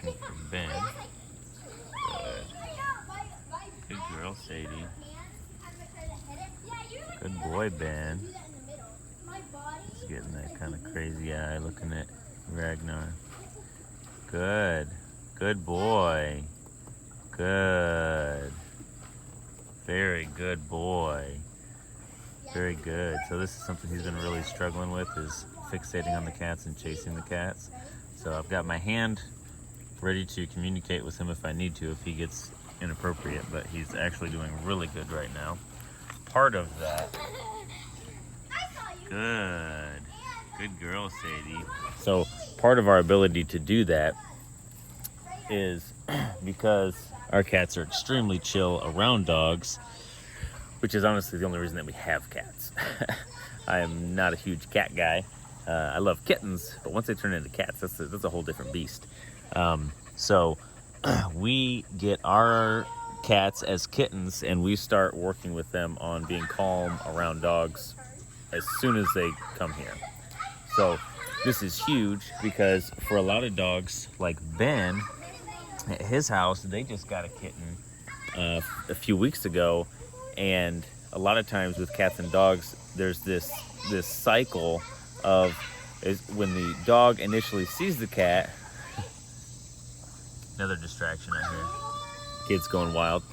distraction from Ben. Good. Good girl, Sadie. Good boy, Ben. He's getting that kind of crazy eye looking at Ragnar. Good. Good boy. Good. Very good boy. Very good. So this is something he's been really struggling with, is fixating on the cats and chasing the cats. So I've got my hand ready to communicate with him if I need to, if he gets inappropriate, but he's actually doing really good right now. Part of that. Good. Good girl, Sadie. So part of our ability to do that is because our cats are extremely chill around dogs, which is honestly the only reason that we have cats. I am not a huge cat guy. I love kittens, but once they turn into cats, that's a whole different beast. So we get our cats as kittens, and we start working with them on being calm around dogs as soon as they come here. So this is huge because for a lot of dogs, like Ben, at his house, they just got a kitten a few weeks ago, and a lot of times with cats and dogs, there's this cycle of when the dog initially sees the cat. Another distraction out here. Kids going wild.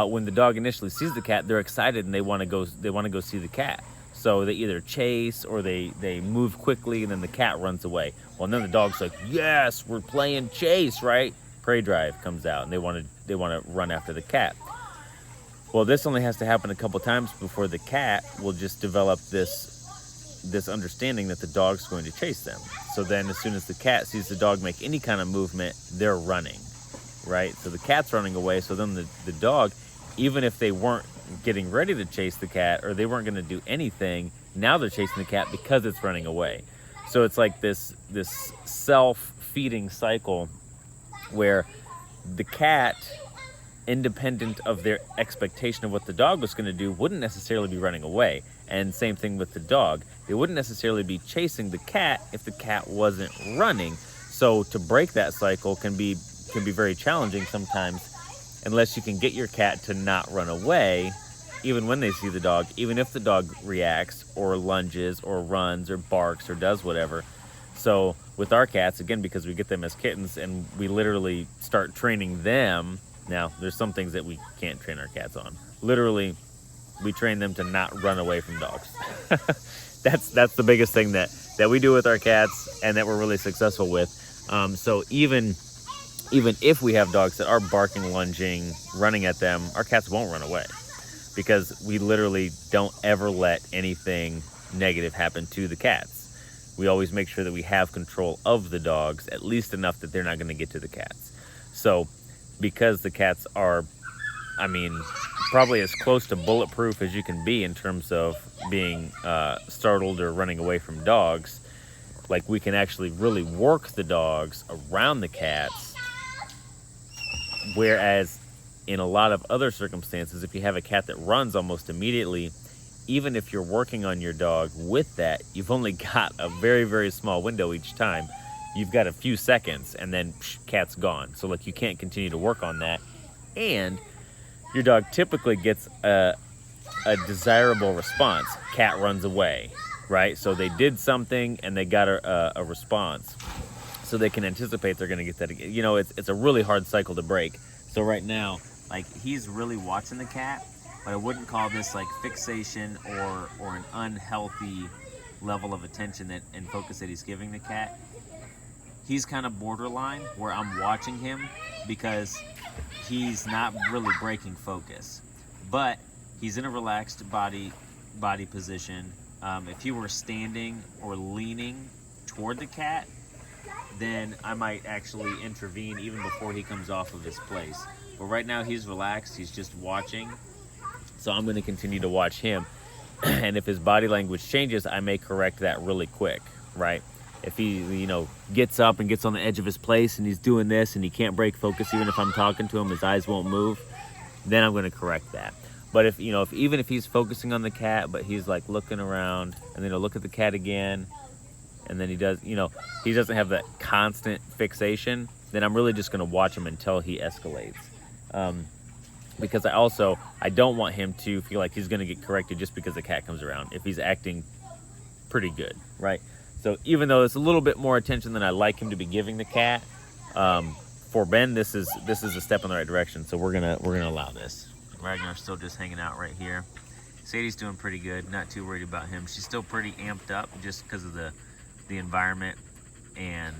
When the dog initially sees the cat, they're excited and they want to go see the cat. So they either chase or they move quickly, and then the cat runs away. Well, and then the dog's like, "Yes, we're playing chase, right?" Prey drive comes out, and they want to run after the cat. Well, this only has to happen a couple times before the cat will just develop this understanding that the dog's going to chase them. So then as soon as the cat sees the dog make any kind of movement, they're running, right? So the cat's running away. So then the dog, even if they weren't getting ready to chase the cat or they weren't going to do anything, now they're chasing the cat because it's running away. So it's like this self-feeding cycle where the cat, independent of their expectation of what the dog was going to do, wouldn't necessarily be running away. And same thing with the dog. They wouldn't necessarily be chasing the cat if the cat wasn't running. So to break that cycle can be very challenging sometimes, unless you can get your cat to not run away even when they see the dog, even if the dog reacts or lunges or runs or barks or does whatever. So with our cats, again, because we get them as kittens and we literally start training them. Now, there's some things that we can't train our cats on. Literally, we train them to not run away from dogs. That's the biggest thing that we do with our cats and that we're really successful with. So even if we have dogs that are barking, lunging, running at them, our cats won't run away because we literally don't ever let anything negative happen to the cats. We always make sure that we have control of the dogs, at least enough that they're not going to get to the cats. So because the cats are, probably as close to bulletproof as you can be in terms of being startled or running away from dogs, like we can actually really work the dogs around the cats. Whereas in a lot of other circumstances, if you have a cat that runs almost immediately, even if you're working on your dog with that, you've only got a very, very small window each time. You've got a few seconds and then cat's gone. So like you can't continue to work on that. And your dog typically gets a desirable response. Cat runs away, right? So they did something and they got a response. So they can anticipate they're going to get that again. You know, it's a really hard cycle to break. So right now, like he's really watching the cat, but I wouldn't call this like fixation or an unhealthy level of attention and focus that he's giving the cat. He's kind of borderline where I'm watching him because he's not really breaking focus, but he's in a relaxed body position. If he were standing or leaning toward the cat, then I might actually intervene even before he comes off of his place. But right now he's relaxed, he's just watching. So I'm going to continue to watch him. And if his body language changes, I may correct that really quick, right? If he, gets up and gets on the edge of his place and he's doing this and he can't break focus, even if I'm talking to him, his eyes won't move, then I'm going to correct that. But if even if he's focusing on the cat, but he's like looking around and then he'll look at the cat again, and then he doesn't have that constant fixation, then I'm really just going to watch him until he escalates. Because I don't want him to feel like he's going to get corrected just because the cat comes around if he's acting pretty good, right? So even though it's a little bit more attention than I like him to be giving the cat, for Ben, this is a step in the right direction. So we're gonna allow this. Ragnar's still just hanging out right here. Sadie's doing pretty good, not too worried about him. She's still pretty amped up just because of the environment and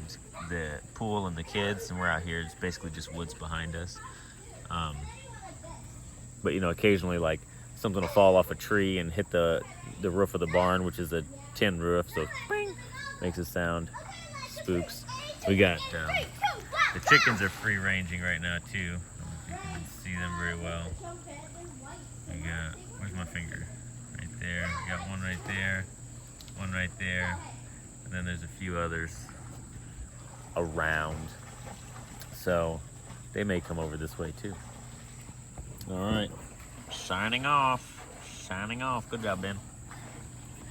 the pool and the kids, and we're out here. It's basically just woods behind us. But you know, occasionally like something will fall off a tree and hit the roof of the barn, which is a tin roof, so bing, makes a sound, spooks. We got the chickens are free ranging right now too. I don't know if you can see them very well. We got, where's my finger? Right there. We got one right there, one right there, and then there's a few others around. So they may come over this way too. All right, signing off. Good job, Ben.